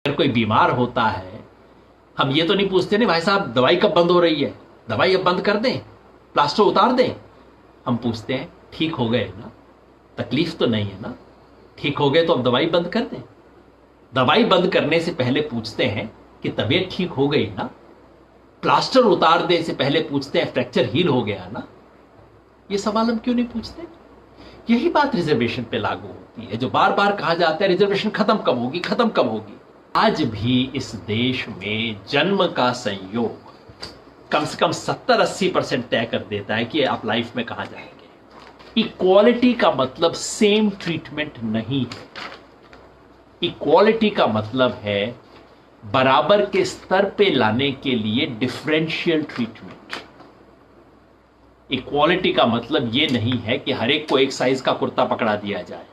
अगर कोई बीमार होता है, हम ये तो नहीं पूछते नहीं भाई साहब दवाई कब बंद हो रही है, दवाई अब बंद कर दें, प्लास्टर उतार दें। हम पूछते हैं ठीक हो गए ना, तकलीफ तो नहीं है ना, ठीक हो गए तो अब दवाई बंद कर दें। दवाई बंद करने से पहले पूछते हैं कि तबीयत ठीक हो गई ना, प्लास्टर उतार दे से पहले पूछते हैं फ्रैक्चर हील हो गया ना। ये सवाल हम क्यों नहीं पूछते? यही बात रिजर्वेशन पे लागू होती है, जो बार बार कहा जाता है रिजर्वेशन खत्म कब होगी, खत्म कब होगी। आज भी इस देश में जन्म का संयोग कम से कम 70-80% तय कर देता है कि आप लाइफ में कहां जाएंगे। इक्वालिटी का मतलब सेम ट्रीटमेंट नहीं है। इक्वालिटी का मतलब है बराबर के स्तर पे लाने के लिए डिफरेंशियल ट्रीटमेंट। इक्वालिटी का मतलब यह नहीं है कि हर एक को एक साइज का कुर्ता पकड़ा दिया जाए।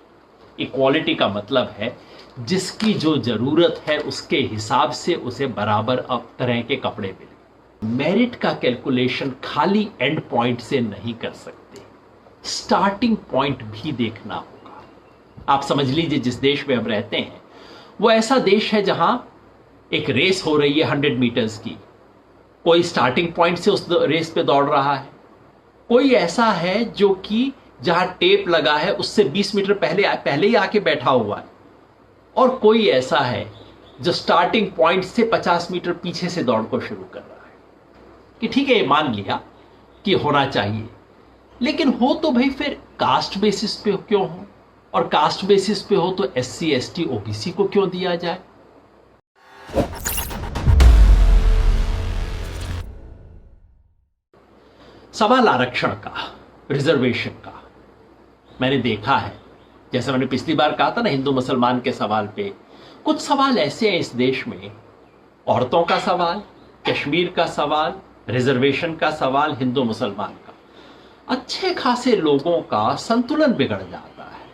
इक्वालिटी का मतलब है जिसकी जो जरूरत है उसके हिसाब से उसे बराबर अब तरह के कपड़े मिले। मेरिट का कैलकुलेशन खाली एंड पॉइंट से नहीं कर सकते, स्टार्टिंग पॉइंट भी देखना होगा। आप समझ लीजिए जिस देश में हम रहते हैं वो ऐसा देश है जहां एक रेस हो रही है 100 मीटर्स की, कोई स्टार्टिंग पॉइंट से उस रेस पे दौड़ रहा है, कोई ऐसा है जो कि जहां टेप लगा है उससे 20 मीटर पहले ही आके बैठा हुआ है, और कोई ऐसा है जो स्टार्टिंग पॉइंट से 50 मीटर पीछे से दौड़ को शुरू कर रहा है। कि ठीक है, ये मान लिया कि होना चाहिए, लेकिन हो तो भाई फिर कास्ट बेसिस पे क्यों हो, और कास्ट बेसिस पे हो तो SC ST OBC को क्यों दिया जाए। सवाल आरक्षण का, रिजर्वेशन का, मैंने देखा है, जैसे मैंने पिछली बार कहा था ना हिंदू मुसलमान के सवाल पे, कुछ सवाल ऐसे हैं इस देश में, औरतों का सवाल, कश्मीर का सवाल, रिजर्वेशन का सवाल, हिंदू मुसलमान का, अच्छे खासे लोगों का संतुलन बिगड़ जाता है।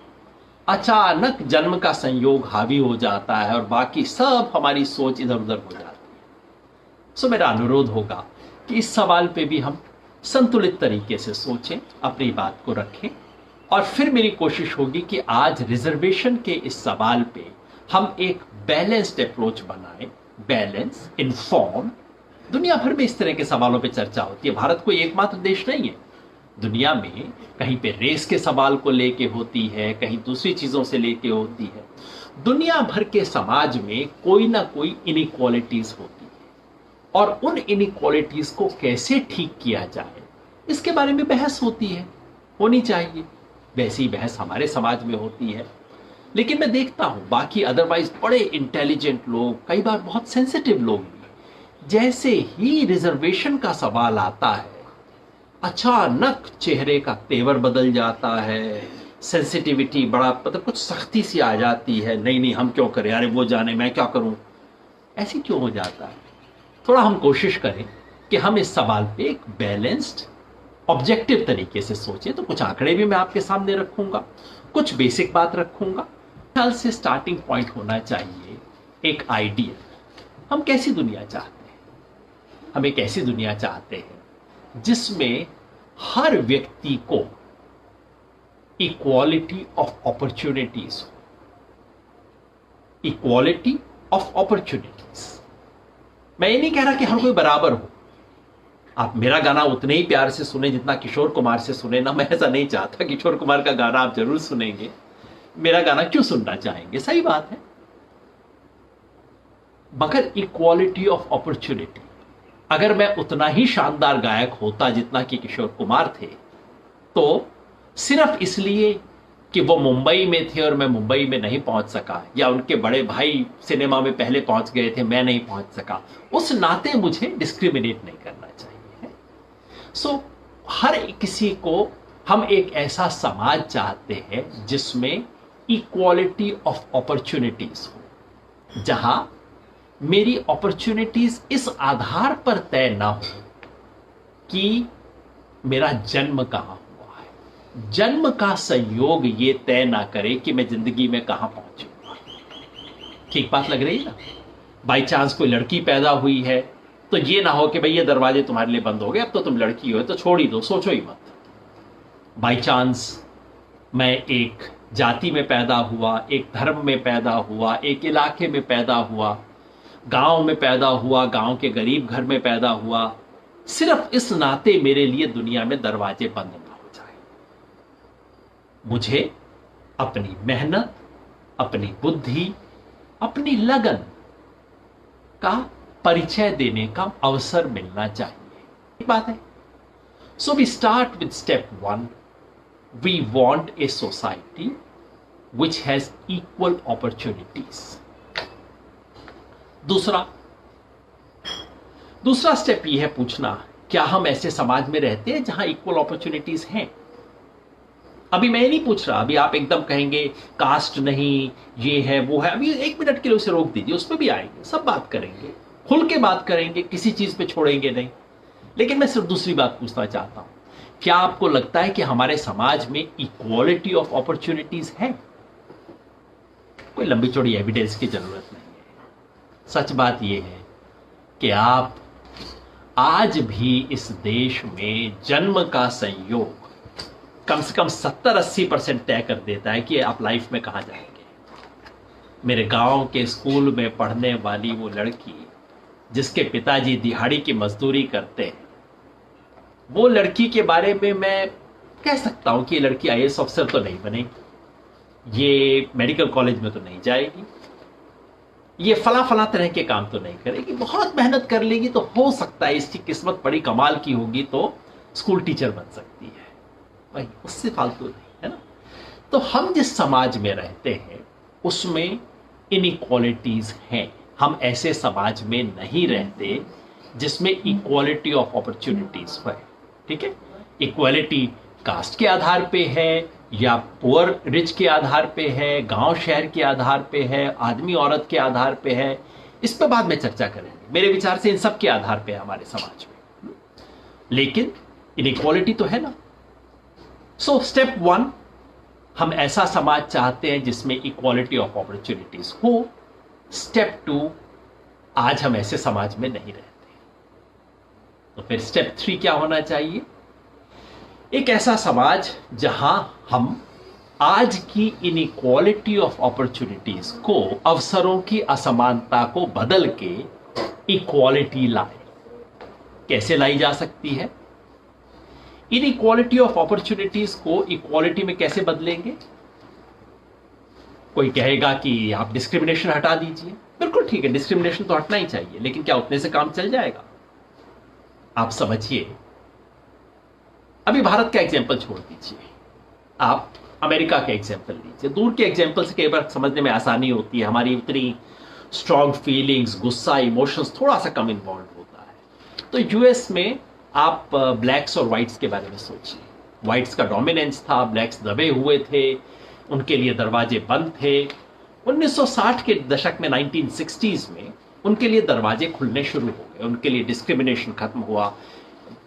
अचानक जन्म का संयोग हावी हो जाता है और बाकी सब हमारी सोच इधर उधर हो जाती है। सो मेरा अनुरोध होगा कि इस सवाल पे भी हम संतुलित तरीके से सोचें, अपनी बात को रखें, और फिर मेरी कोशिश होगी कि आज रिजर्वेशन के इस सवाल पे हम एक बैलेंस्ड अप्रोच बनाएं, बैलेंस, इन्फॉर्म। दुनिया भर में इस तरह के सवालों पे चर्चा होती है, भारत कोई एकमात्र देश नहीं है। दुनिया में कहीं पे रेस के सवाल को लेके होती है, कहीं दूसरी चीजों से लेके होती है। दुनिया भर के समाज में कोई ना कोई इनइक्वालिटीज होती है, और उन इनइक्वालिटीज को कैसे ठीक किया जाए इसके बारे में बहस होती है, होनी चाहिए। वैसी बहस हमारे समाज में होती है, लेकिन मैं देखता हूं बाकी अदरवाइज बड़े इंटेलिजेंट लोग, कई बार बहुत सेंसिटिव लोग भी, जैसे ही रिजर्वेशन का सवाल आता है अचानक चेहरे का तेवर बदल जाता है, सेंसिटिविटी बड़ा मतलब कुछ सख्ती सी आ जाती है। नहीं नहीं हम क्यों करें, अरे वो जाने मैं क्या करूं, ऐसी क्यों हो जाता है। थोड़ा हम कोशिश करें कि हम इस सवाल पे एक बैलेंस्ड ऑब्जेक्टिव तरीके से सोचें। तो कुछ आंकड़े भी मैं आपके सामने रखूंगा, कुछ बेसिक बात रखूंगा। ख्याल से स्टार्टिंग पॉइंट होना चाहिए एक आइडियल। हम कैसी दुनिया चाहते हैं? हम एक ऐसी दुनिया चाहते हैं जिसमें हर व्यक्ति को इक्वालिटी ऑफ अपॉर्चुनिटीज हो, इक्वालिटी ऑफ अपॉर्चुनिटीज। मैं ये नहीं कह रहा कि हर कोई बराबर हो। आप मेरा गाना उतने ही प्यार से सुने जितना किशोर कुमार से सुने ना, मैं ऐसा नहीं चाहता। किशोर कुमार का गाना आप जरूर सुनेंगे, मेरा गाना क्यों सुनना चाहेंगे, सही बात है। मगर इक्वालिटी ऑफ अपॉर्चुनिटी, अगर मैं उतना ही शानदार गायक होता जितना कि किशोर कुमार थे, तो सिर्फ इसलिए कि वो मुंबई में थे और मैं मुंबई में नहीं पहुंच सका, या उनके बड़े भाई सिनेमा में पहले पहुंच गए थे मैं नहीं पहुंच सका, उस नाते मुझे डिस्क्रिमिनेट नहीं करना चाहिए। सो हर किसी को हम एक ऐसा समाज चाहते हैं जिसमें इक्वालिटी ऑफ अपॉर्चुनिटीज हो, जहां मेरी अपॉर्चुनिटीज इस आधार पर तय ना हो कि मेरा जन्म कहां हुआ है। जन्म का संयोग ये तय ना करे कि मैं जिंदगी में कहां पहुंचूंगा। ठीक बात लग रही है ना? बाई चांस कोई लड़की पैदा हुई है तो ये ना हो कि भाई ये दरवाजे तुम्हारे लिए बंद हो गए, अब तो तुम लड़की हो तो छोड़ ही दो, सोचो ही मत। बाई चांस मैं एक जाति में पैदा हुआ, एक धर्म में पैदा हुआ, एक इलाके में पैदा हुआ, गांव में पैदा हुआ, गांव के गरीब घर में पैदा हुआ, सिर्फ इस नाते मेरे लिए दुनिया में दरवाजे बंद ना हो जाए। मुझे अपनी मेहनत, अपनी बुद्धि, अपनी लगन का परिचय देने का अवसर मिलना चाहिए। एक बात है। So we start with step 1। We want a society which has equal opportunities। दूसरा स्टेप यह है पूछना, क्या हम ऐसे समाज में रहते हैं जहां इक्वल अपॉर्चुनिटीज हैं? अभी मैं नहीं पूछ रहा, अभी आप एकदम कहेंगे कास्ट नहीं, ये है वो है, अभी 1 मिनट के लिए उसे रोक दीजिए, उसमें भी आएंगे, सब बात करेंगे, खुल के बात करेंगे, किसी चीज पे छोड़ेंगे नहीं। लेकिन मैं सिर्फ दूसरी बात पूछना चाहता हूं, क्या आपको लगता है कि हमारे समाज में इक्वालिटी ऑफ अपॉर्चुनिटीज है? कोई लंबी चौड़ी एविडेंस की जरूरत नहीं है। सच बात यह है कि आप आज भी इस देश में जन्म का संयोग कम से कम 70-80% तय कर देता है कि आप लाइफ में कहां जाएंगे। मेरे गांव के स्कूल में पढ़ने वाली वो लड़की जिसके पिताजी दिहाड़ी की मजदूरी करते हैं, वो लड़की के बारे में मैं कह सकता हूं कि ये लड़की IAS अफसर तो नहीं बनेगी, ये मेडिकल कॉलेज में तो नहीं जाएगी, ये फला तरह के काम तो नहीं करेगी, बहुत मेहनत कर लेगी तो हो सकता है इसकी किस्मत बड़ी कमाल की होगी तो स्कूल टीचर बन सकती है, भाई उससे फालतू नहीं है ना। तो हम जिस समाज में रहते हैं उसमें इनइक्वालिटीज हैं। हम ऐसे समाज में नहीं रहते जिसमें इक्वालिटी ऑफ अपॉर्चुनिटीज है। ठीक है, इक्वालिटी कास्ट के आधार पे है या पुअर रिच के आधार पे है, गांव शहर के आधार पे है, आदमी औरत के आधार पे है, इस पे बाद में चर्चा करेंगे। मेरे विचार से इन सब के आधार पे है हमारे समाज में, लेकिन इनइक्वालिटी तो है ना। सो स्टेप 1, हम ऐसा समाज चाहते हैं जिसमें इक्वालिटी ऑफ अपॉर्चुनिटीज हो। स्टेप 2, आज हम ऐसे समाज में नहीं रहते, तो फिर स्टेप 3 क्या होना चाहिए? एक ऐसा समाज जहां हम आज की इनइक्वालिटी ऑफ अपॉर्चुनिटीज को, अवसरों की असमानता को बदल के इक्वालिटी लाए। कैसे लाई जा सकती है? इनइक्वालिटी ऑफ अपॉर्चुनिटीज को इक्वालिटी में कैसे बदलेंगे? कोई कहेगा कि आप डिस्क्रिमिनेशन हटा दीजिए। बिल्कुल ठीक है, डिस्क्रिमिनेशन तो हटना ही चाहिए, लेकिन क्या उतने से काम चल जाएगा? आप समझिए, अभी भारत का एग्जाम्पल छोड़ दीजिए, आप अमेरिका का एग्जाम्पल लीजिए। दूर के एग्जाम्पल से कई बार समझने में आसानी होती है, हमारी उतनी स्ट्रॉन्ग फीलिंग्स, गुस्सा, इमोशंस थोड़ा सा कम इन्वॉल्व होता है। तो यूएस में आप ब्लैक्स और वाइट्स के बारे में सोचिए। वाइट्स का डोमिनेंस था, ब्लैक्स दबे हुए थे, उनके लिए दरवाजे बंद थे। 1960 के दशक में, 1960s में उनके लिए दरवाजे खुलने शुरू हो गए, उनके लिए डिस्क्रिमिनेशन खत्म हुआ।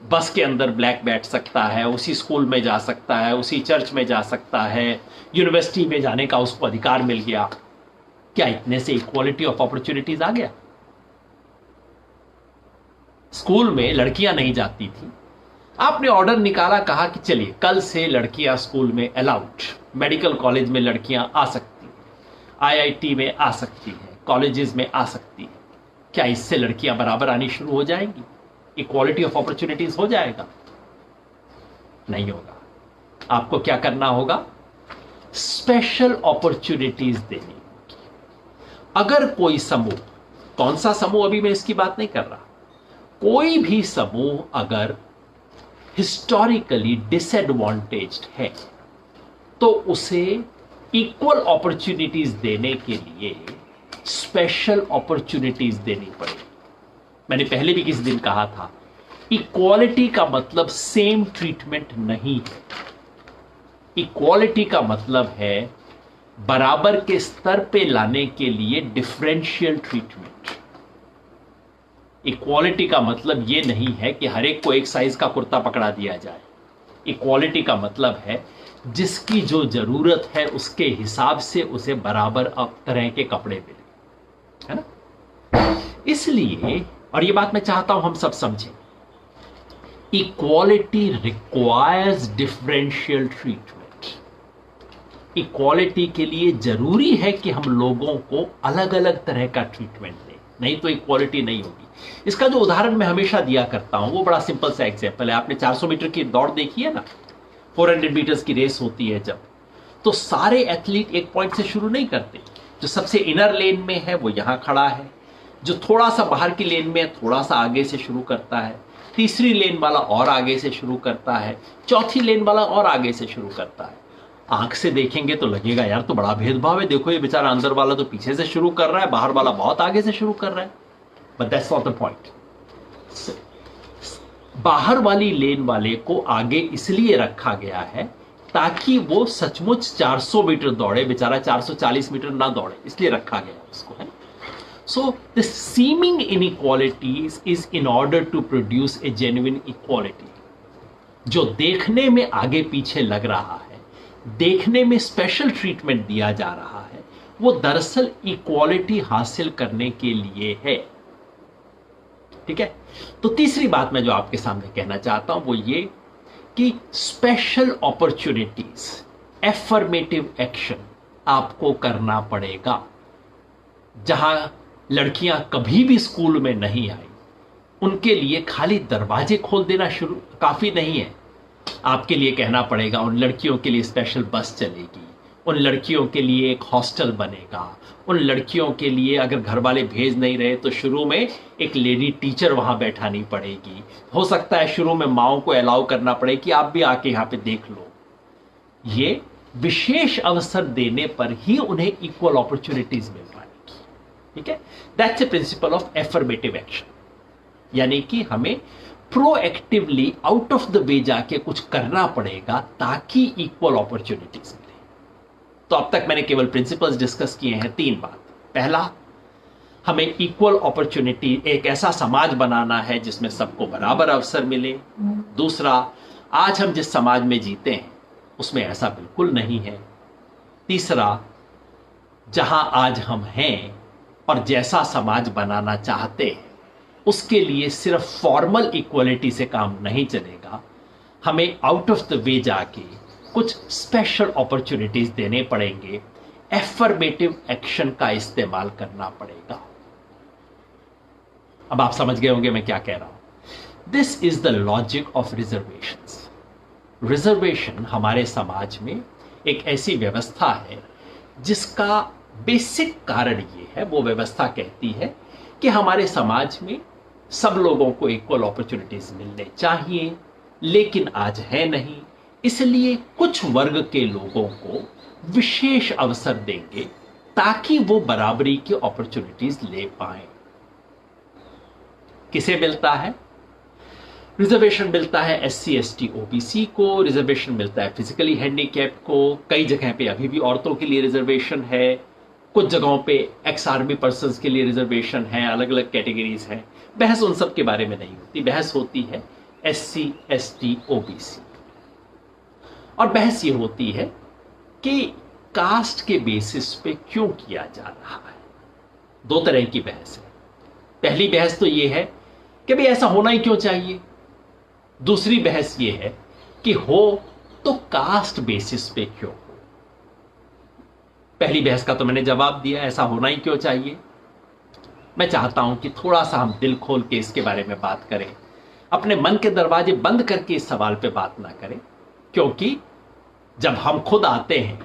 बस के अंदर ब्लैक बैठ सकता है, उसी स्कूल में जा सकता है, उसी चर्च में जा सकता है, यूनिवर्सिटी में जाने का उसको अधिकार मिल गया। क्या इतने से इक्वालिटी ऑफ अपॉर्चुनिटीज आ गया? स्कूल में लड़कियां नहीं जाती थी, आपने ऑर्डर निकाला, कहा कि चलिए कल से लड़कियां स्कूल में अलाउड, मेडिकल कॉलेज में लड़कियां आ सकती हैं, IIT में आ सकती हैं, कॉलेजेस में आ सकती हैं। क्या इससे लड़कियां बराबर आनी शुरू हो जाएंगी? इक्वालिटी ऑफ अपॉर्चुनिटीज हो जाएगा? नहीं होगा। आपको क्या करना होगा? स्पेशल अपॉर्चुनिटीज देनी होगी। अगर कोई समूह, कौन सा समूह, अभी मैं इसकी बात नहीं कर रहा, कोई भी समूह अगर हिस्टोरिकली डिसएडवांटेज्ड है तो उसे इक्वल अपॉर्चुनिटीज देने के लिए स्पेशल अपॉर्चुनिटीज देनी पड़ेगी। मैंने पहले भी किसी दिन कहा था, इक्वालिटी का मतलब सेम ट्रीटमेंट नहीं है। इक्वालिटी का मतलब है बराबर के स्तर पे लाने के लिए डिफरेंशियल ट्रीटमेंट। इक्वालिटी का मतलब यह नहीं है कि हर एक को एक साइज का कुर्ता पकड़ा दिया जाए। इक्वालिटी का मतलब है जिसकी जो जरूरत है उसके हिसाब से उसे बराबर तरह के कपड़े मिले, है ना। इसलिए, और ये बात मैं चाहता हूं हम सब समझें, equality requires differential treatment. Equality के लिए जरूरी है कि हम लोगों को अलग अलग तरह का ट्रीटमेंट दें। नहीं तो इक्वालिटी नहीं होगी। इसका जो उदाहरण मैं हमेशा दिया करता हूं वो बड़ा सिंपल सा एग्जाम्पल है। आपने 400 मीटर की दौड़ देखी है ना, 400 मीटर्स की रेस होती है जब, तो सारे एथलीट एक पॉइंट से शुरू नहीं करते। जो सबसे इनर लेन में है वो यहां खड़ा है, जो थोड़ा सा बाहर की लेन में है थोड़ा सा आगे से शुरू करता है, तीसरी लेन वाला और आगे से शुरू करता है, चौथी लेन वाला और आगे से शुरू करता है। आंख से देखेंगे तो लगेगा यार तो बड़ा भेदभाव है, देखो ये बेचारा अंदर वाला तो पीछे से शुरू कर रहा है, बाहर वाला बहुत आगे से शुरू कर रहा है। But that's not the point. बाहर वाली लेन वाले को आगे इसलिए रखा गया है ताकि वो सचमुच 400 मीटर दौड़े, बेचारा 440 मीटर ना दौड़े, इसलिए रखा गया उसको, है। So the seeming inequalities is in order to produce a genuine equality। जो देखने में आगे पीछे लग रहा है, देखने में स्पेशल ट्रीटमेंट दिया जा रहा है, वो दरअसल इक्वालिटी हासिल करने के लिए है। ठीक है। तो तीसरी बात मैं जो आपके सामने कहना चाहता हूं वो ये कि स्पेशल अपॉर्चुनिटीज, एफर्मेटिव एक्शन आपको करना पड़ेगा। जहां लड़कियां कभी भी स्कूल में नहीं आई, उनके लिए खाली दरवाजे खोल देना शुरू काफी नहीं है। आपके लिए कहना पड़ेगा उन लड़कियों के लिए स्पेशल बस चलेगी, उन लड़कियों के लिए एक हॉस्टल बनेगा, उन लड़कियों के लिए अगर घर वाले भेज नहीं रहे तो शुरू में एक लेडी टीचर वहां बैठानी पड़ेगी। हो सकता है शुरू में माओ को अलाउ करना पड़े कि आप भी आके यहां पे देख लो। ये विशेष अवसर देने पर ही उन्हें इक्वल अपॉर्चुनिटीज मिल पाएगी। ठीक है। That's a principle of affirmative action. यानी कि हमें proactively out of the way जाके कुछ करना पड़ेगा ताकि इक्वल अपॉर्चुनिटीज मिले। तो अब तक मैंने केवल प्रिंसिपल्स डिस्कस किए हैं। 3 बात। पहला, हमें इक्वल अपॉर्चुनिटी, एक ऐसा समाज बनाना है जिसमें सबको बराबर अवसर मिले। दूसरा, आज हम जिस समाज में जीते हैं उसमें ऐसा बिल्कुल नहीं है। तीसरा, जहां आज हम हैं और जैसा समाज बनाना चाहते हैं उसके लिए सिर्फ फॉर्मल इक्वलिटी से काम नहीं चलेगा, हमें आउट ऑफ द वे जाके कुछ स्पेशल अपॉर्चुनिटीज देने पड़ेंगे, एफर्मेटिव एक्शन का इस्तेमाल करना पड़ेगा। अब आप समझ गए होंगे मैं क्या कह रहा हूं। This is the logic of reservations. Reservation हमारे समाज में एक ऐसी व्यवस्था है जिसका बेसिक कारण ये है, वो व्यवस्था कहती है कि हमारे समाज में सब लोगों को इक्वल अपॉर्चुनिटीज मिलने चाहिए, लेकिन आज है नहीं, इसलिए कुछ वर्ग के लोगों को विशेष अवसर देंगे ताकि वो बराबरी की अपॉर्चुनिटीज ले पाए। किसे मिलता है? रिजर्वेशन मिलता है SC ST OBC को, रिजर्वेशन मिलता है फिजिकली हैंडीकैप्ड को, कई जगह पे अभी भी औरतों के लिए रिजर्वेशन है, कुछ जगहों पे एक्स आर्मी पर्सन्स के लिए रिजर्वेशन है, अलग अलग कैटेगरीज हैं। बहस उन सब के बारे में नहीं होती, बहस होती है SC ST OBC। और बहस ये होती है कि कास्ट के बेसिस पे क्यों किया जा रहा है। 2 तरह की बहस है। पहली बहस तो ये है कि भाई ऐसा होना ही क्यों चाहिए। दूसरी बहस ये है कि हो तो कास्ट बेसिस पे क्यों हो। पहली बहस का तो मैंने जवाब दिया, ऐसा होना ही क्यों चाहिए। मैं चाहता हूं कि थोड़ा सा हम दिल खोल के इसके बारे में बात करें, अपने मन के दरवाजे बंद करके इस सवाल पे बात ना करें। क्योंकि जब हम खुद आते हैं,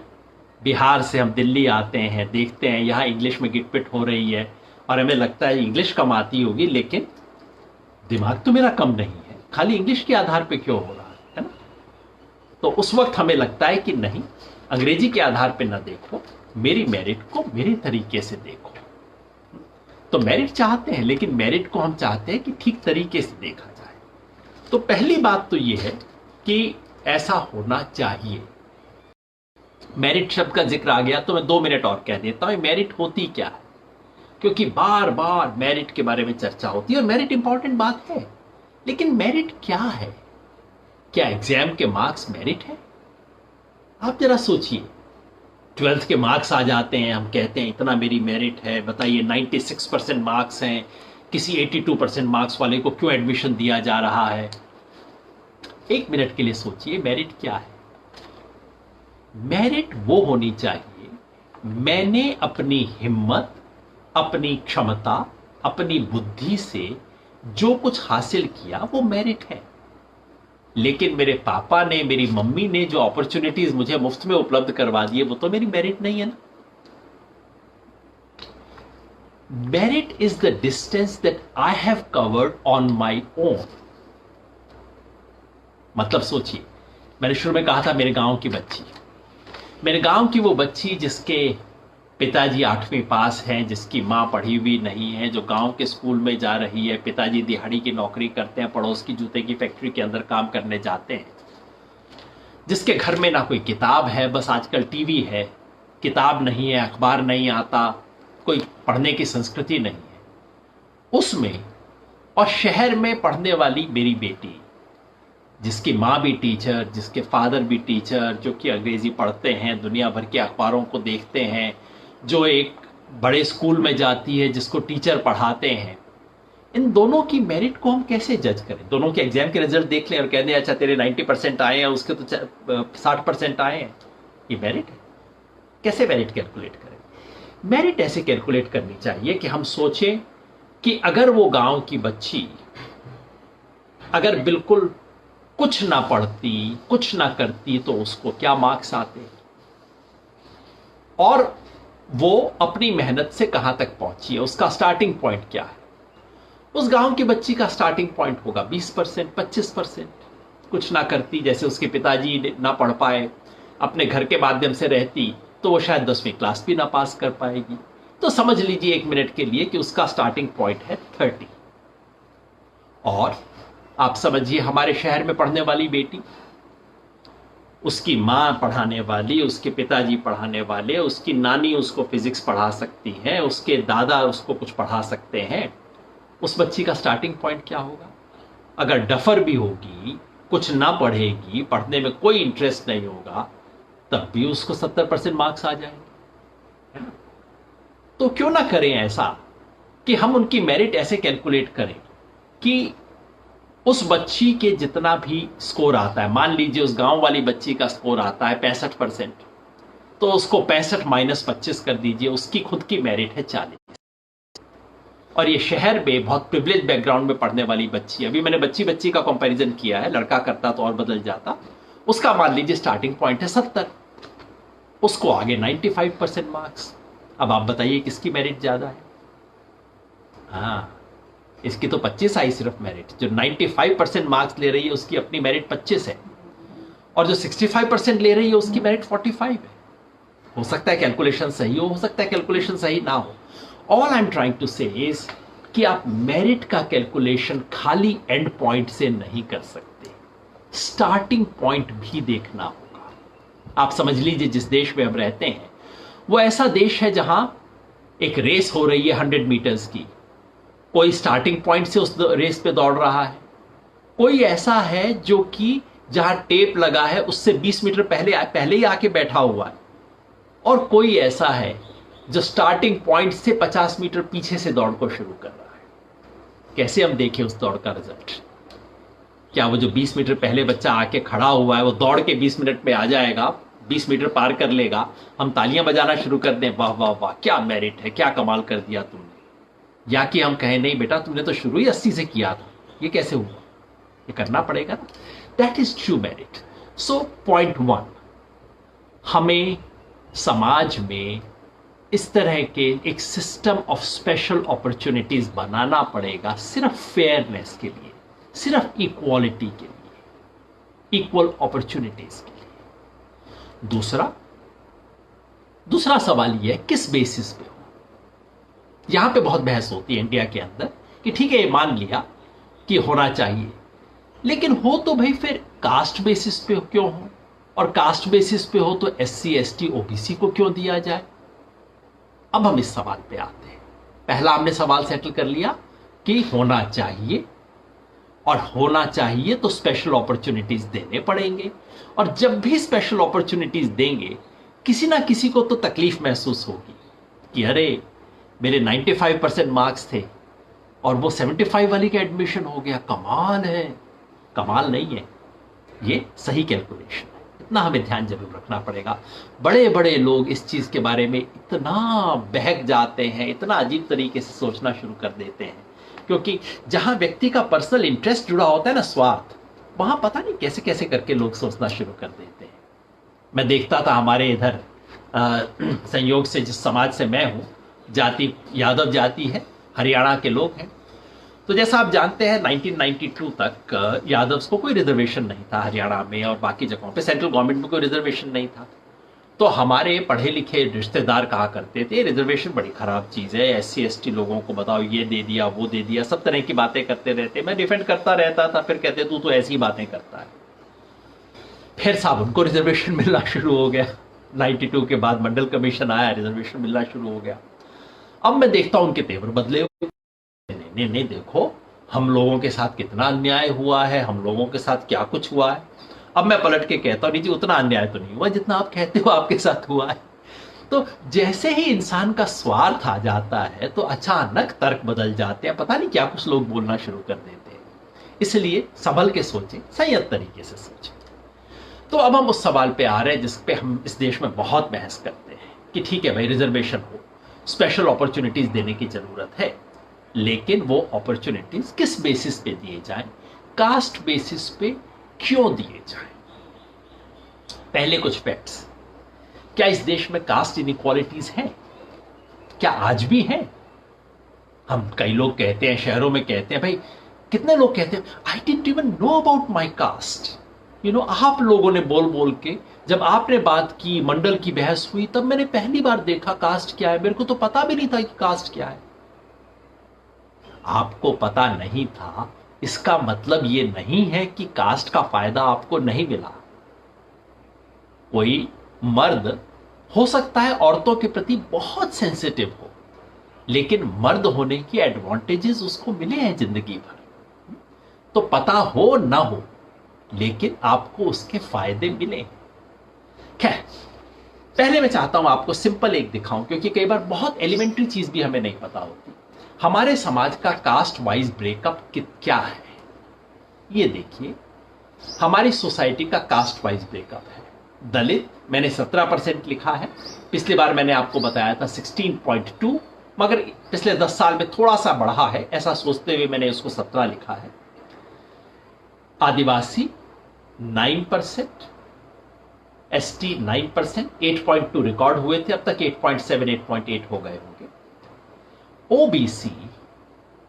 बिहार से हम दिल्ली आते हैं, देखते हैं यहां इंग्लिश में गिटपिट हो रही है और हमें लगता है इंग्लिश कम आती होगी, लेकिन दिमाग तो मेरा कम नहीं है, खाली इंग्लिश के आधार पे क्यों हो रहा है ना। तो उस वक्त हमें लगता है कि नहीं, अंग्रेजी के आधार पे ना देखो, मेरी मेरिट को मेरे तरीके से देखो। तो मेरिट चाहते हैं, लेकिन मेरिट को हम चाहते हैं कि ठीक तरीके से देखा जाए। तो पहली बात तो यह है कि ऐसा होना चाहिए। मेरिट शब्द का जिक्र आ गया तो मैं 2 मिनट और कह देता हूं मेरिट होती क्या है, क्योंकि बार बार मेरिट के बारे में चर्चा होती है और मेरिट इंपॉर्टेंट बात है, लेकिन मेरिट क्या है? क्या एग्जाम के मार्क्स मेरिट है? आप जरा सोचिए, 12th के मार्क्स आ जाते हैं, हम कहते हैं इतना मेरी मेरिट है, बताइए 96% मार्क्स हैं, किसी 82% मार्क्स वाले को क्यों एडमिशन दिया जा रहा है? 1 मिनट के लिए सोचिए, मेरिट क्या है? मेरिट वो होनी चाहिए, मैंने अपनी हिम्मत, अपनी क्षमता, अपनी बुद्धि से जो कुछ हासिल किया वो मेरिट है। लेकिन मेरे पापा ने, मेरी मम्मी ने जो अपॉर्चुनिटीज मुझे मुफ्त में उपलब्ध करवा दिए वो तो मेरी मेरिट नहीं है ना। Merit is the distance that I have covered on my own. मतलब सोचिए, मैंने शुरू में कहा था मेरे गांव की बच्ची, मेरे गांव की वो बच्ची जिसके पिताजी 8वीं पास हैं, जिसकी माँ पढ़ी हुई नहीं है, जो गांव के स्कूल में जा रही है, पिताजी दिहाड़ी की नौकरी करते हैं, पड़ोस की जूते की फैक्ट्री के अंदर काम करने जाते हैं, जिसके घर में ना कोई किताब है, बस आजकल टीवी है, किताब नहीं है, अखबार नहीं आता, कोई पढ़ने की संस्कृति नहीं है, उसमें और शहर में पढ़ने वाली मेरी बेटी, जिसकी माँ भी टीचर, जिसके फादर भी टीचर, जो कि अंग्रेजी पढ़ते हैं, दुनिया भर के अखबारों को देखते हैं, जो एक बड़े स्कूल में जाती है, जिसको टीचर पढ़ाते हैं, इन दोनों की मेरिट को हम कैसे जज करें? दोनों के एग्जाम के रिजल्ट देख लें और कह दें अच्छा तेरे 90% आए हैं, उसके तो 60% आए हैं, ये मेरिट है? कैसे मेरिट कैलकुलेट करें? मेरिट ऐसे कैलकुलेट करनी चाहिए कि हम सोचें कि अगर वो गांव की बच्ची अगर बिल्कुल कुछ ना पढ़ती, कुछ ना करती, तो उसको क्या मार्क्स आते, और वो अपनी मेहनत से कहां तक पहुंची है, उसका स्टार्टिंग पॉइंट क्या है? उस गांव की बच्ची का स्टार्टिंग पॉइंट होगा 20%, 25%। कुछ ना करती, जैसे उसके पिताजी ना पढ़ पाए, अपने घर के माध्यम से रहती, तो वो शायद 10वीं क्लास भी ना पास कर पाएगी। तो समझ लीजिए 1 मिनट के लिए कि उसका स्टार्टिंग पॉइंट है 30। और आप समझिए हमारे शहर में पढ़ने वाली बेटी, उसकी माँ पढ़ाने वाली, उसके पिताजी पढ़ाने वाले, उसकी नानी उसको फिजिक्स पढ़ा सकती है, उसके दादा उसको कुछ पढ़ा सकते हैं, उस बच्ची का स्टार्टिंग पॉइंट क्या होगा? अगर डफर भी होगी, कुछ ना पढ़ेगी, पढ़ने में कोई इंटरेस्ट नहीं होगा, तब भी उसको 70% मार्क्स आ जाएंगे, है ना? तो क्यों ना करें ऐसा कि हम उनकी मेरिट ऐसे कैलकुलेट करें कि उस बच्ची के जितना भी स्कोर आता है, मान लीजिए उस गांव वाली बच्ची का स्कोर आता है 65%, तो उसको 65 - 25 कर दीजिए, उसकी खुद की मेरिट है 40। और ये शहर में बहुत प्रिविलेज बैकग्राउंड में पढ़ने वाली बच्ची, अभी मैंने बच्ची का कंपैरिजन किया है, लड़का करता तो और बदल जाता, उसका मान लीजिए स्टार्टिंग पॉइंट है 70, उसको आगे 95% मार्क्स। अब आप बताइए किसकी मेरिट ज्यादा है? हाँ, इसकी तो 25 आई सिर्फ मेरिट। जो 95% मार्क्स ले रही है उसकी अपनी मेरिट 25 है, और जो 65% ले रही है उसकी मेरिट 45 है। हो सकता है कैलकुलेशन सही हो सकता है कैलकुलेशन सही ना हो। All I am trying to say is कि आप मेरिट का कैलकुलेशन खाली एंड पॉइंट से नहीं कर सकते, स्टार्टिंग पॉइंट भी देखना होगा। आप समझ लीजिए जिस देश में हम रहते हैं वो ऐसा देश है जहां एक रेस हो रही है 100 मीटर्स की, कोई स्टार्टिंग पॉइंट से उस रेस पे दौड़ रहा है, कोई ऐसा है जो कि जहां टेप लगा है उससे 20 मीटर पहले ही आके बैठा हुआ है, और कोई ऐसा है जो स्टार्टिंग पॉइंट से 50 मीटर पीछे से दौड़ को शुरू कर रहा है। कैसे हम देखें उस दौड़ का रिजल्ट? क्या वो जो 20 मीटर पहले बच्चा आके खड़ा हुआ है वो दौड़ के 20 मिनट में आ जाएगा, 20 मीटर पार कर लेगा, हम तालियां बजाना शुरू कर दें, वाह वाह वाह क्या मेरिट है, क्या कमाल कर दिया तुमने? या कि हम कहें नहीं बेटा तुमने तो शुरू ही 80 से किया था, ये कैसे हुआ? ये करना पड़ेगा ना। That is true merit. So point 1, हमें समाज में इस तरह के एक सिस्टम ऑफ स्पेशल अपॉर्चुनिटीज बनाना पड़ेगा, सिर्फ फेयरनेस के लिए, सिर्फ इक्वालिटी के लिए, इक्वल अपॉर्चुनिटीज के लिए। दूसरा सवाल यह है किस बेसिस पे हो। यहां पे बहुत बहस होती है इंडिया के अंदर कि ठीक है ये मान लिया कि होना चाहिए, लेकिन हो तो भाई फिर कास्ट बेसिस पे क्यों हो, और कास्ट बेसिस पे हो तो SC ST OBC को क्यों दिया जाए? अब हम इस सवाल पे आते हैं। पहला हमने सवाल सेटल कर लिया कि होना चाहिए, और होना चाहिए तो स्पेशल अपॉर्चुनिटीज देने पड़ेंगे, और जब भी स्पेशल अपॉर्चुनिटीज देंगे किसी ना किसी को तो तकलीफ महसूस होगी कि अरे मेरे 95% मार्क्स थे और वो 75 वाली का एडमिशन हो गया, कमाल है। कमाल नहीं है, ये सही कैलकुलेशन है। इतना हमें ध्यान जरूर रखना पड़ेगा। बड़े बड़े लोग इस चीज के बारे में इतना बहक जाते हैं, इतना अजीब तरीके से सोचना शुरू कर देते हैं, क्योंकि जहां व्यक्ति का पर्सनल इंटरेस्ट जुड़ा होता है ना, स्वार्थ, वहां पता नहीं कैसे कैसे करके लोग सोचना शुरू कर देते हैं। मैं देखता था हमारे इधर संयोग से जिस समाज से मैं हूं, जाति यादव जाति है, हरियाणा के लोग हैं। तो जैसा आप जानते हैं 1992 तक यादव्स को कोई रिजर्वेशन नहीं था हरियाणा में और बाकी जगहों पे, सेंट्रल गवर्नमेंट में कोई रिजर्वेशन नहीं था। तो हमारे पढ़े लिखे रिश्तेदार कहा करते थे रिजर्वेशन बड़ी खराब चीज है, SC ST लोगों को बताओ ये दे दिया वो दे दिया, सब तरह की बातें करते रहते। मैं डिफेंड करता रहता था, फिर कहते तू तो ऐसी बातें करता है। फिर साहब उनको रिजर्वेशन मिलना शुरू हो गया, 92 के बाद मंडल कमीशन आया, रिजर्वेशन मिलना शुरू हो गया। अब मैं देखता हूं उनके तेवर बदले। नहीं, देखो हम लोगों के साथ कितना अन्याय हुआ है, हम लोगों के साथ क्या कुछ हुआ है। अब मैं पलट के कहता हूं नहीं जी, उतना अन्याय तो नहीं हुआ जितना आप कहते हो आपके साथ हुआ है। तो जैसे ही इंसान का स्वार्थ आ जाता है तो अचानक तर्क बदल जाते हैं, पता नहीं क्या कुछ लोग बोलना शुरू कर देते हैं। इसलिए संभल के सोचें, संयत तरीके से सोचें। तो अब हम उस सवाल पे आ रहे हैं जिस पे हम इस देश में बहुत बहस करते हैं कि ठीक है भाई, रिजर्वेशन हो, स्पेशल अपॉर्चुनिटीज देने की जरूरत है, लेकिन वो अपॉर्चुनिटीज किस बेसिस पे दिए जाएं, कास्ट बेसिस पे क्यों दिए जाएं। पहले कुछ फैक्ट्स। क्या इस देश में कास्ट इनइक्वालिटीज हैं? क्या आज भी हैं? हम कई लोग कहते हैं, शहरों में कहते हैं, भाई कितने लोग कहते हैं I didn't even know about my caste. आप लोगों ने बोल बोल के, जब आपने बात की, मंडल की बहस हुई, तब मैंने पहली बार देखा कास्ट क्या है। मेरे को तो पता भी नहीं था कि कास्ट क्या है। आपको पता नहीं था इसका मतलब यह नहीं है कि कास्ट का फायदा आपको नहीं मिला। कोई मर्द हो सकता है औरतों के प्रति बहुत सेंसिटिव हो, लेकिन मर्द होने की एडवांटेजेस उसको मिले हैं जिंदगी भर। तो पता हो ना हो, लेकिन आपको उसके फायदे मिले। खैर, पहले मैं चाहता हूं आपको सिंपल एक दिखाऊं, क्योंकि कई बार बहुत एलिमेंट्री चीज भी हमें नहीं पता होती। हमारे समाज का कास्ट वाइज ब्रेकअप क्या है, ये देखिए। हमारी सोसाइटी का कास्ट वाइज ब्रेकअप है। दलित मैंने 17% लिखा है, पिछली बार मैंने आपको बताया था 16.2, मगर पिछले 10 साल में थोड़ा सा बढ़ा है, ऐसा सोचते हुए मैंने उसको 17 लिखा है। आदिवासी 9%, ST 9%, 8.2 रिकॉर्ड हुए थे, अब तक 8.7 8.8 हो गए होंगे। OBC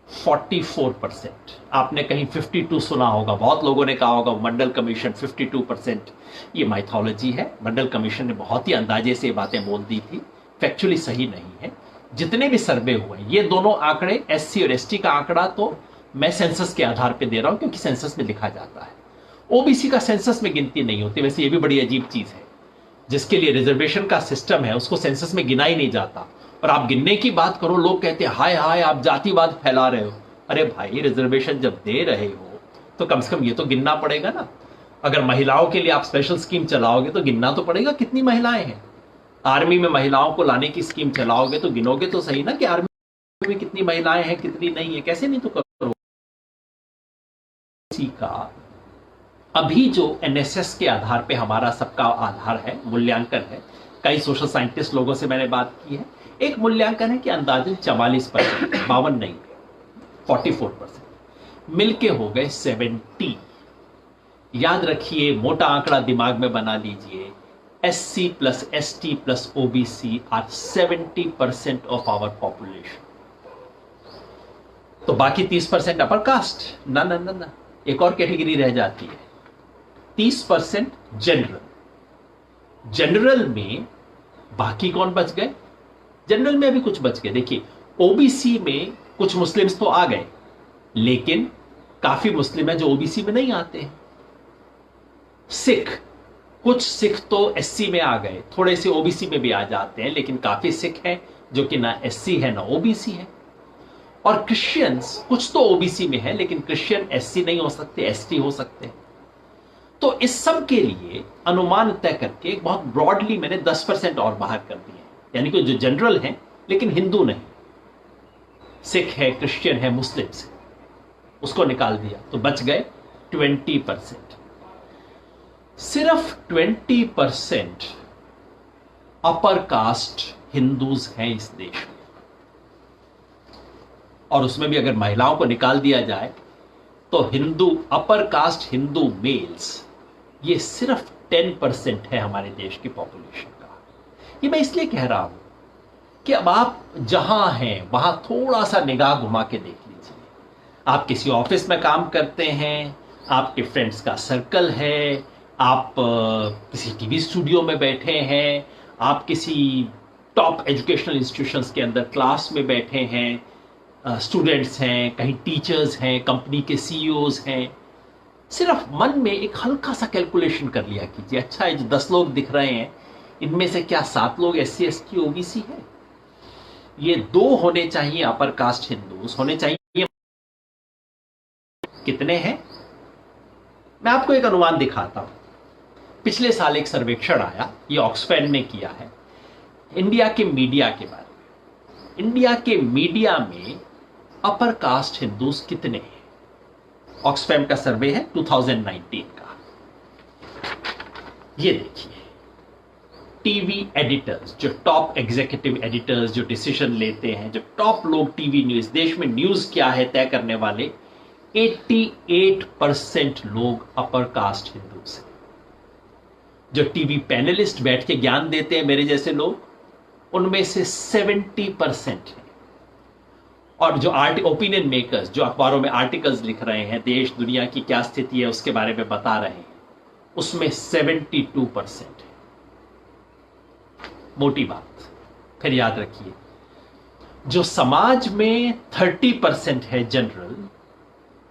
44%, आपने कहीं 52 सुना होगा, बहुत लोगों ने कहा होगा मंडल कमीशन 52%। ये माइथोलॉजी है, मंडल कमीशन ने बहुत ही अंदाजे से बातें बोल दी थी, फैक्चुअली सही नहीं है। जितने भी सर्वे हुए, ये दोनों आंकड़े SC और ST का आंकड़ा तो मैं सेंसस के आधार पे दे रहा हूं, क्योंकि सेंसस में लिखा जाता है। OBC का सेंसस में गिनती नहीं होती। वैसे ये भी बड़ी अजीब चीज है, जिसके लिए रिजर्वेशन का सिस्टम है उसको सेंसस में गिना ही नहीं जाता, और आप गिनने की बात करो, लोग कहते हैं हाय हाय आप जातिवाद फैला रहे हो। अरे भाई, रिजर्वेशन जब दे रहे हो तो कम से कम ये तो गिनना पड़ेगा ना। अगर महिलाओं के लिए आप स्पेशल स्कीम चलाओगे तो गिनना तो पड़ेगा कितनी महिलाएं हैं। आर्मी में महिलाओं को लाने की स्कीम चलाओगे तो गिनोगे तो सही ना कि आर्मी में कितनी महिलाएं हैं कितनी नहीं है, कैसे नहीं तो करो। का अभी जो NSS के आधार पे हमारा सबका आधार है, मूल्यांकन है, कई सोशल साइंटिस्ट लोगों से मैंने बात की है, एक मूल्यांकन है कि अंदाजन 44%, 52 नहीं, 44% मिलके हो गए 70। याद रखिए, मोटा आंकड़ा दिमाग में बना लीजिए, SC plus ST plus OBC are 70% of our population. तो बाकी 30% अपर कास्ट, ना ना ना ना, एक और कैटेगरी रह जाती है, 30% जनरल। जनरल में बाकी कौन बच गए? जनरल में अभी कुछ बच गए। देखिए, OBC में कुछ मुस्लिम्स तो आ गए, लेकिन काफी मुस्लिम है जो OBC में नहीं आते हैं। सिख, कुछ सिख तो SC में आ गए, थोड़े से OBC में भी आ जाते हैं, लेकिन काफी सिख हैं जो कि ना SC है ना OBC है। और क्रिश्चियंस कुछ तो OBC में है, लेकिन क्रिश्चियन SC नहीं हो सकते, ST हो सकते हैं। तो इस सब के लिए अनुमान तय करके बहुत ब्रॉडली मैंने 10% और बाहर कर दिए, यानी कि जो जनरल हैं लेकिन हिंदू नहीं, सिख है, क्रिश्चियन है, मुस्लिम्स है, उसको निकाल दिया तो बच गए 20%। सिर्फ 20% अपर कास्ट हिंदूज हैं इस देश में, और उसमें भी अगर महिलाओं को निकाल दिया जाए तो Hindu upper caste Hindu males ये सिर्फ 10% है हमारे देश की पॉपुलेशन का। ये मैं इसलिए कह रहा हूं कि अब आप जहां हैं वहां थोड़ा सा निगाह घुमा के देख लीजिए। आप किसी ऑफिस में काम करते हैं, आपके फ्रेंड्स का सर्कल है, आप किसी टीवी स्टूडियो में बैठे हैं, आप किसी टॉप एजुकेशनल इंस्टीट्यूशंस के अंदर क्लास में बैठे हैं, स्टूडेंट्स हैं, कहीं टीचर्स हैं, कंपनी के सीईओज हैं। सिर्फ मन में एक हल्का सा कैलकुलेशन कर लिया कीजिए, अच्छा ये जो 10 लोग दिख रहे हैं इनमें से क्या 7 लोग SC ST OBC है? ये 2 होने चाहिए अपर कास्ट हिंदूज होने चाहिए। कितने हैं? मैं आपको एक अनुमान दिखाता हूं। पिछले साल एक सर्वेक्षण आया, ये ऑक्सफैम ने किया है, इंडिया के मीडिया के बारे में। इंडिया के मीडिया में अपर कास्ट हिंदूज कितने हैं? ऑक्सफैम का सर्वे है 2019 का। ये देखिए, टीवी एडिटर्स, जो टॉप एग्जीक्यूटिव एडिटर्स जो डिसीजन लेते हैं, जो टॉप लोग टीवी न्यूज, देश में न्यूज क्या है तय करने वाले, 88% लोग अपर कास्ट हिंदूज हैं। जो टीवी पैनलिस्ट बैठ के ज्ञान देते हैं मेरे जैसे लोग, उनमें से 70% हैं। और जो ओपिनियन मेकर्स जो अखबारों में आर्टिकल्स लिख रहे हैं, देश दुनिया की क्या स्थिति है उसके बारे में बता रहे हैं, उसमें 72% है। मोटी बात, फिर याद रखिए, जो समाज में 30% है जनरल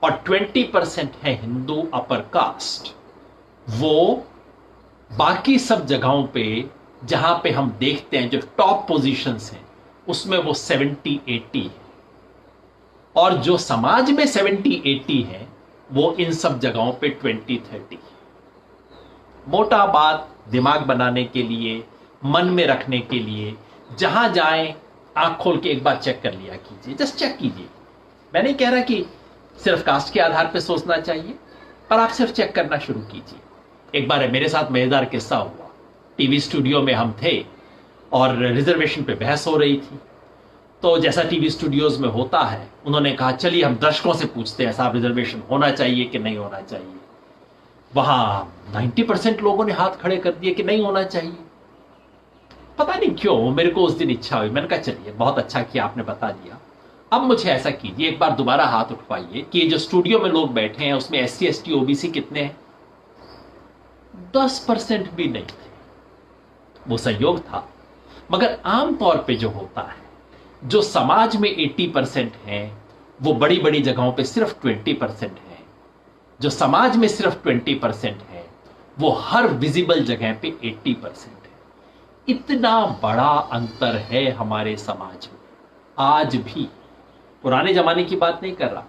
और 20% है हिंदू अपर कास्ट, वो बाकी सब जगहों पे जहां पे हम देखते हैं जो टॉप पोजीशंस हैं उसमें वो 70-80 है, और जो समाज में 70-80 है वो इन सब जगहों पे 20-30 है। मोटा बात दिमाग बनाने के लिए, मन में रखने के लिए, जहां जाएं आंख खोल के एक बार चेक कर लिया कीजिए, जस्ट चेक कीजिए। मैं नहीं कह रहा कि सिर्फ कास्ट के आधार पे सोचना चाहिए, पर आप सिर्फ चेक करना शुरू कीजिए। एक बार मेरे साथ मजेदार किस्सा हुआ। टीवी स्टूडियो में हम थे और रिजर्वेशन पे बहस हो रही थी। तो जैसा टीवी स्टूडियोज में होता है, उन्होंने कहा चलिए हम दर्शकों से पूछते हैं साहब रिजर्वेशन होना चाहिए कि नहीं होना चाहिए। वहां 90% लोगों ने हाथ खड़े कर दिए कि नहीं होना चाहिए। पता नहीं क्यों मेरे को उस दिन इच्छा हुई, मैंने कहा चलिए बहुत अच्छा किया आपने बता दिया। अब मुझे ऐसा कीजिए, एक बार दोबारा हाथ उठवाइए कि ये जो स्टूडियो में लोग बैठे हैं उसमें SC ST OBC कितने हैं? 10% भी नहीं थे। वो संयोग था, मगर आमतौर पे जो होता है, जो समाज में 80% है वो बड़ी बड़ी जगहों पे सिर्फ 20% है। जो समाज में सिर्फ 20% है वो हर विजिबल जगह पे 80% है। इतना बड़ा अंतर है हमारे समाज में आज भी, पुराने जमाने की बात नहीं कर रहा,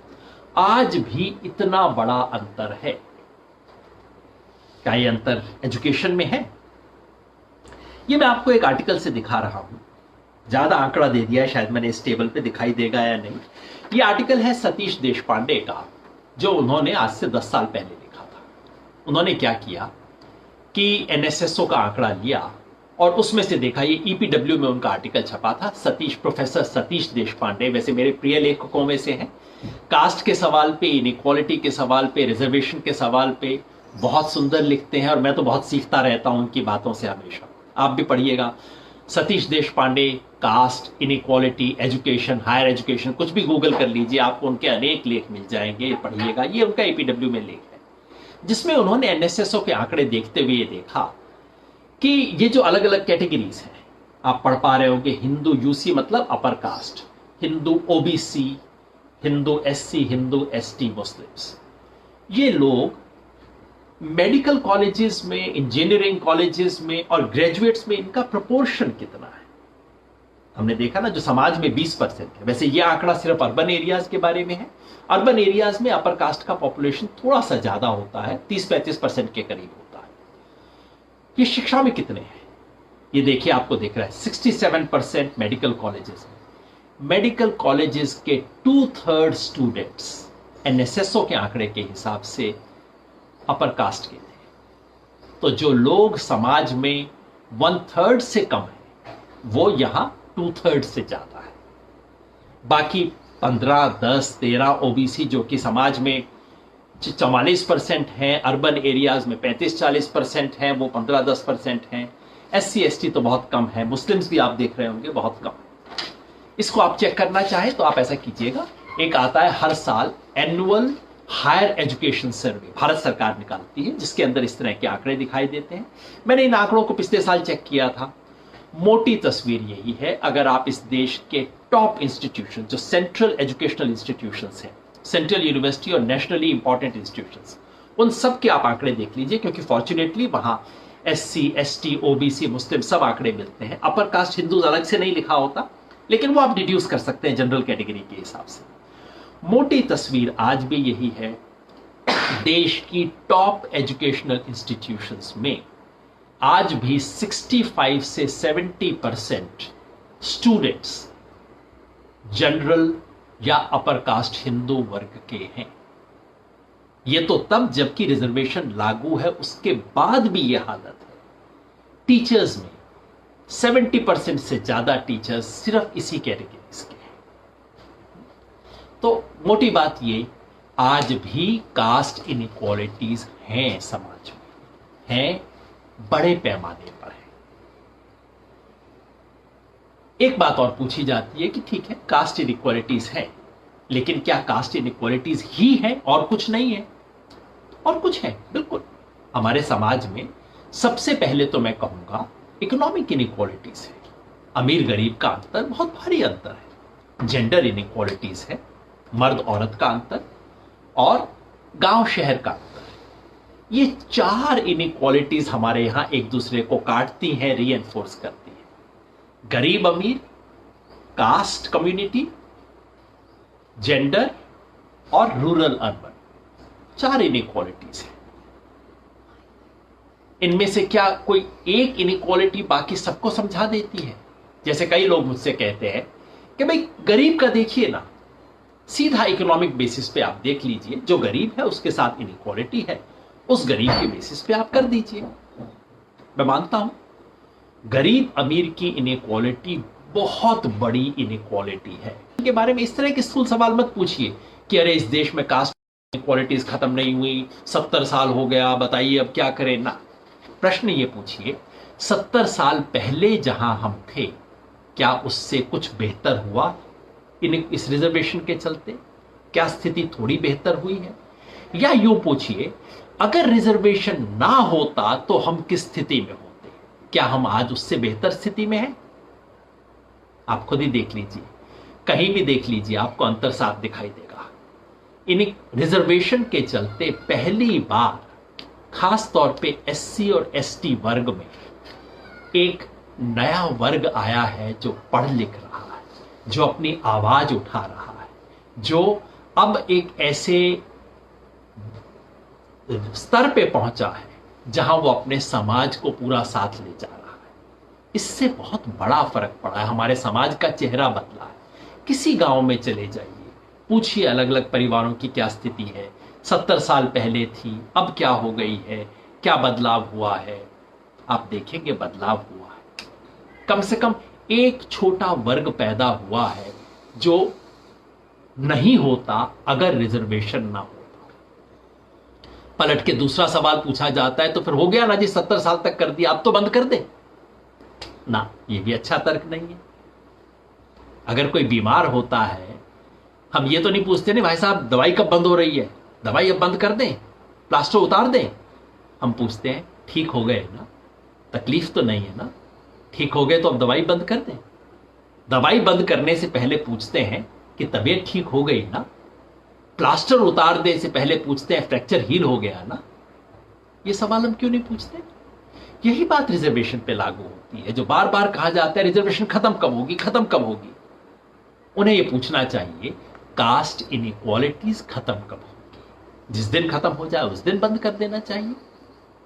आज भी इतना बड़ा अंतर है। क्या ये अंतर एजुकेशन में है? ये मैं आपको एक आर्टिकल से दिखा रहा हूं, ज्यादा आंकड़ा दे दिया है, शायद मैंने इस टेबल पे दिखाई देगा या नहीं। ये आर्टिकल है सतीश देशपांडे का, जो उन्होंने आज से 10 साल पहले लिखा था। उन्होंने क्या किया कि NSSO का आंकड़ा लिया और उसमें से देखा, ये EPW में उनका आर्टिकल छपा था। प्रोफेसर सतीश देशपांडे वैसे मेरे प्रिय लेखकों में से हैं। कास्ट के सवाल पे, इनइक्वालिटी के सवाल पे, रिजर्वेशन के सवाल पे बहुत सुंदर लिखते हैं और मैं तो बहुत सीखता रहता हूं उनकी बातों से हमेशा। आप भी पढ़िएगा, Satish Deshpande, caste, inequality, education, higher education, कुछ भी गूगल कर लीजिए, आपको उनके अनेक लेख मिल जाएंगे, पढ़िएगा। ये उनका EPW में लेख है, जिसमें उन्होंने NSSO के आंकड़े देखते हुए ये देखा कि ये जो अलग अलग कैटेगरीज हैं, आप पढ़ पा रहे होंगे, हिंदू UC मतलब अपर caste, Hindu OBC, Hindu SC, Hindu ST, Muslims, ये लोग मेडिकल कॉलेजेस में, इंजीनियरिंग कॉलेजेस में और ग्रेजुएट्स में इनका प्रोपोर्शन कितना है? हमने देखा ना, जो समाज में 20% है। वैसे ये आंकड़ा सिर्फ अर्बन एरियाज के बारे में है। अर्बन एरियाज में अपर कास्ट का पॉपुलेशन थोड़ा सा ज्यादा होता है, 30-35% के करीब होता है। ये शिक्षा में कितने हैं? ये देखिए, आपको दिख रहा है 67% मेडिकल कॉलेजेस में। मेडिकल कॉलेजेस के 2/3 स्टूडेंट्स NSSO के आंकड़े के हिसाब से अपर कास्ट के थे। तो जो लोग समाज में 1/3 से कम है वो यहां 2/3 से ज्यादा है। बाकी 15, 10, 13 ओबीसी जो कि समाज में 44% हैं, अर्बन एरियाज में 35-40% हैं, वो 15-10% हैं। SC ST तो बहुत कम है, मुस्लिम्स भी आप देख रहे होंगे बहुत कम है। इसको आप चेक करना चाहें तो आप ऐसा कीजिएगा, एक आता है हर साल एनुअल हायर एजुकेशन सर्वे, भारत सरकार निकालती है, जिसके अंदर इस तरह के आंकड़े दिखाई देते हैं। मैंने इन आंकड़ों को पिछले साल चेक किया था। मोटी तस्वीर यही है, अगर आप इस देश के टॉप इंस्टीट्यूशन जो सेंट्रल एजुकेशनल इंस्टीट्यूशंस हैं, सेंट्रल यूनिवर्सिटी और नेशनली इंपॉर्टेंट इंस्टीट्यूशंस, उन सब के आप आंकड़े देख लीजिए, क्योंकि फॉर्चुनेटली वहां SC ST OBC मुस्लिम सब आंकड़े मिलते हैं। अपर कास्ट हिंदू अलग से नहीं लिखा होता, लेकिन वो आप डिड्यूस कर सकते हैं जनरल कैटेगरी के हिसाब से। मोटी तस्वीर आज भी यही है, देश की टॉप एजुकेशनल इंस्टीट्यूशंस में आज भी 65 से 70% स्टूडेंट्स जनरल या अपर कास्ट हिंदू वर्ग के हैं। यह तो तब जबकि रिजर्वेशन लागू है, उसके बाद भी यह हालत है। टीचर्स में 70% से ज्यादा टीचर्स सिर्फ इसी कैटेगरीज के हैं। तो मोटी बात ये, आज भी कास्ट इनइक्वालिटीज हैं समाज में, हैं, बड़े पैमाने पर है। एक बात और पूछी जाती है कि ठीक है कास्ट इनइक्वालिटीज है, लेकिन क्या कास्ट इनइक्वालिटीज ही है और कुछ नहीं है? और कुछ है, बिल्कुल। हमारे समाज में सबसे पहले तो मैं कहूंगा इकोनॉमिक इनइक्वालिटीज है। अमीर गरीब का अंतर बहुत भारी अंतर है। जेंडर इनइक्वालिटीज है, मर्द औरत का अंतर, और गांव शहर का अंतर। ये 4 इनइक्वालिटीज हमारे यहां एक दूसरे को काटती हैं, रीएनफोर्स करती हैं। गरीब अमीर, कास्ट कम्युनिटी, जेंडर और रूरल अर्बन, 4 इनइक्वालिटीज हैं। इनमें से क्या कोई एक इनइक्वालिटी बाकी सबको समझा देती है? जैसे कई लोग मुझसे कहते हैं कि भाई गरीब का देखिए ना, सीधा इकोनॉमिक बेसिस पे आप देख लीजिए, जो गरीब है उसके साथ इनइक्वालिटी है, उस गरीब के बेसिस पे आप कर दीजिए। मैं मानता हूं गरीब अमीर की इनइक्वालिटी बहुत बड़ी इनइक्वालिटी है। इनके बारे में इस तरह के स्थूल सवाल मत पूछिए कि अरे इस देश में कास्ट इनइक्वालिटीज खत्म नहीं हुई, 70 साल हो गया, बताइए अब क्या करें ना। प्रश्न ये पूछिए, 70 साल पहले जहां हम थे, क्या उससे कुछ बेहतर हुआ इस रिजर्वेशन के चलते? क्या स्थिति थोड़ी बेहतर हुई है? या यूं पूछिए, अगर रिजर्वेशन ना होता तो हम किस स्थिति में होते? क्या हम आज उससे बेहतर स्थिति में हैं? आप खुद ही देख लीजिए, कहीं भी देख लीजिए, आपको अंतर साफ दिखाई देगा। इन रिजर्वेशन के चलते पहली बार खास तौर पे SC और ST वर्ग में एक नया वर्ग आया है जो पढ़ लिख रहा है, जो अपनी आवाज उठा रहा है, जो अब एक ऐसे स्तर पे पहुंचा है जहां वो अपने समाज को पूरा साथ ले जा रहा है। इससे बहुत बड़ा फर्क पड़ा है, हमारे समाज का चेहरा बदला है। किसी गांव में चले जाइए, पूछिए अलग अलग परिवारों की क्या स्थिति है, 70 साल पहले थी, अब क्या हो गई है, क्या बदलाव हुआ है। आप देखेंगे बदलाव हुआ है। कम से कम एक छोटा वर्ग पैदा हुआ है जो नहीं होता अगर रिजर्वेशन ना होता। पलट के दूसरा सवाल पूछा जाता है, तो फिर हो गया ना जी, 70 साल तक कर दिया, अब तो बंद कर दे ना। ये भी अच्छा तर्क नहीं है। अगर कोई बीमार होता है, हम ये तो नहीं पूछते नहीं भाई साहब दवाई कब बंद हो रही है, दवाई अब बंद कर दें, प्लास्टर उतार दें। हम पूछते हैं ठीक हो गए ना, तकलीफ तो नहीं है ना, ठीक हो गए तो अब दवाई बंद कर दें। दवाई बंद करने से पहले पूछते हैं कि तबीयत ठीक हो गई ना। प्लास्टर उतार दे से पहले पूछते हैं फ्रैक्चर हील हो गया ना। ये सवाल हम क्यों नहीं पूछते? यही बात रिजर्वेशन पे लागू होती है, जो बार बार कहा जाता है रिजर्वेशन खत्म कब होगी, खत्म कब होगी। उन्हें यह पूछना चाहिए कास्ट इनइक्वालिटीज खत्म कब होगी? जिस दिन खत्म हो जाए उस दिन बंद कर देना चाहिए।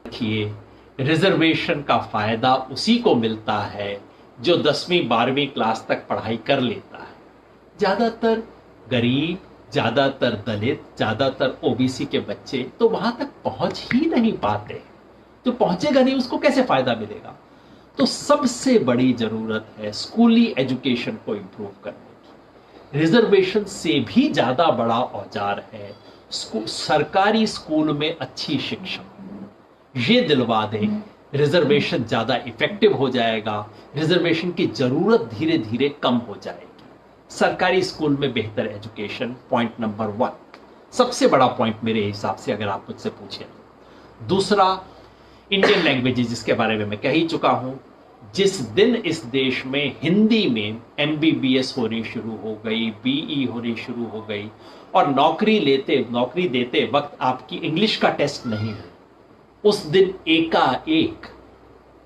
देखिए, रिजर्वेशन का फायदा उसी को मिलता है जो 10वीं 12वीं क्लास तक पढ़ाई कर लेता है। ज्यादातर गरीब, ज्यादातर दलित, ज्यादातर ओबीसी के बच्चे तो वहां तक पहुंच ही नहीं पाते। जो पहुंचेगा नहीं उसको कैसे फायदा मिलेगा? तो सबसे बड़ी जरूरत है स्कूली एजुकेशन को इंप्रूव करने की। रिजर्वेशन से भी ज्यादा बड़ा औजार है सरकारी स्कूल में अच्छी शिक्षा। ये दिलवा दे, रिजर्वेशन ज्यादा इफेक्टिव हो जाएगा, रिजर्वेशन की जरूरत धीरे धीरे कम हो जाएगी। सरकारी स्कूल में बेहतर एजुकेशन, पॉइंट नंबर 1, सबसे बड़ा पॉइंट मेरे हिसाब से अगर आप मुझसे पूछें। दूसरा, इंडियन लैंग्वेजेस, जिसके बारे में मैं कह ही चुका हूं। जिस दिन इस देश में हिंदी में MBBS होनी शुरू हो गई, BE होनी शुरू हो गई और नौकरी देते वक्त आपकी इंग्लिश का टेस्ट नहीं हो, उस दिन एकाएक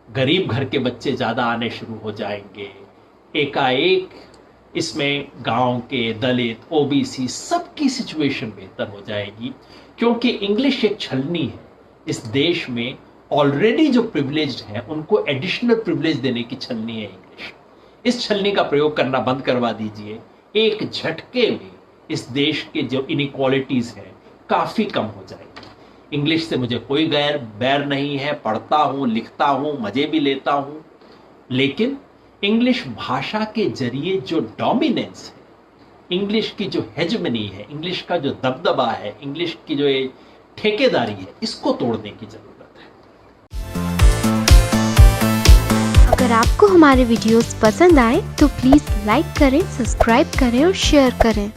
गरीब घर के बच्चे ज्यादा आने शुरू हो जाएंगे। एकाएक इसमें गांव के, दलित, OBC सबकी सिचुएशन बेहतर हो जाएगी, क्योंकि इंग्लिश एक छलनी है। इस देश में ऑलरेडी जो प्रिविलेज्ड हैं उनको एडिशनल प्रिविलेज देने की छलनी है इंग्लिश। इस छलनी का प्रयोग करना बंद करवा दीजिए, एक झटके में इस देश के जो इनइक्वालिटीज हैं काफी कम हो जाएगी। इंग्लिश से मुझे कोई बैर नहीं है, पढ़ता हूं, लिखता हूं, मजे भी लेता हूं, लेकिन इंग्लिश भाषा के जरिए जो डोमिनेंस है, इंग्लिश की जो हेजमनी है, इंग्लिश का जो दबदबा है, इंग्लिश की जो ये ठेकेदारी है, इसको तोड़ने की जरूरत है। अगर आपको हमारे वीडियोस पसंद आए तो प्लीज़ लाइक करें, सब्सक्राइब करें और शेयर करें।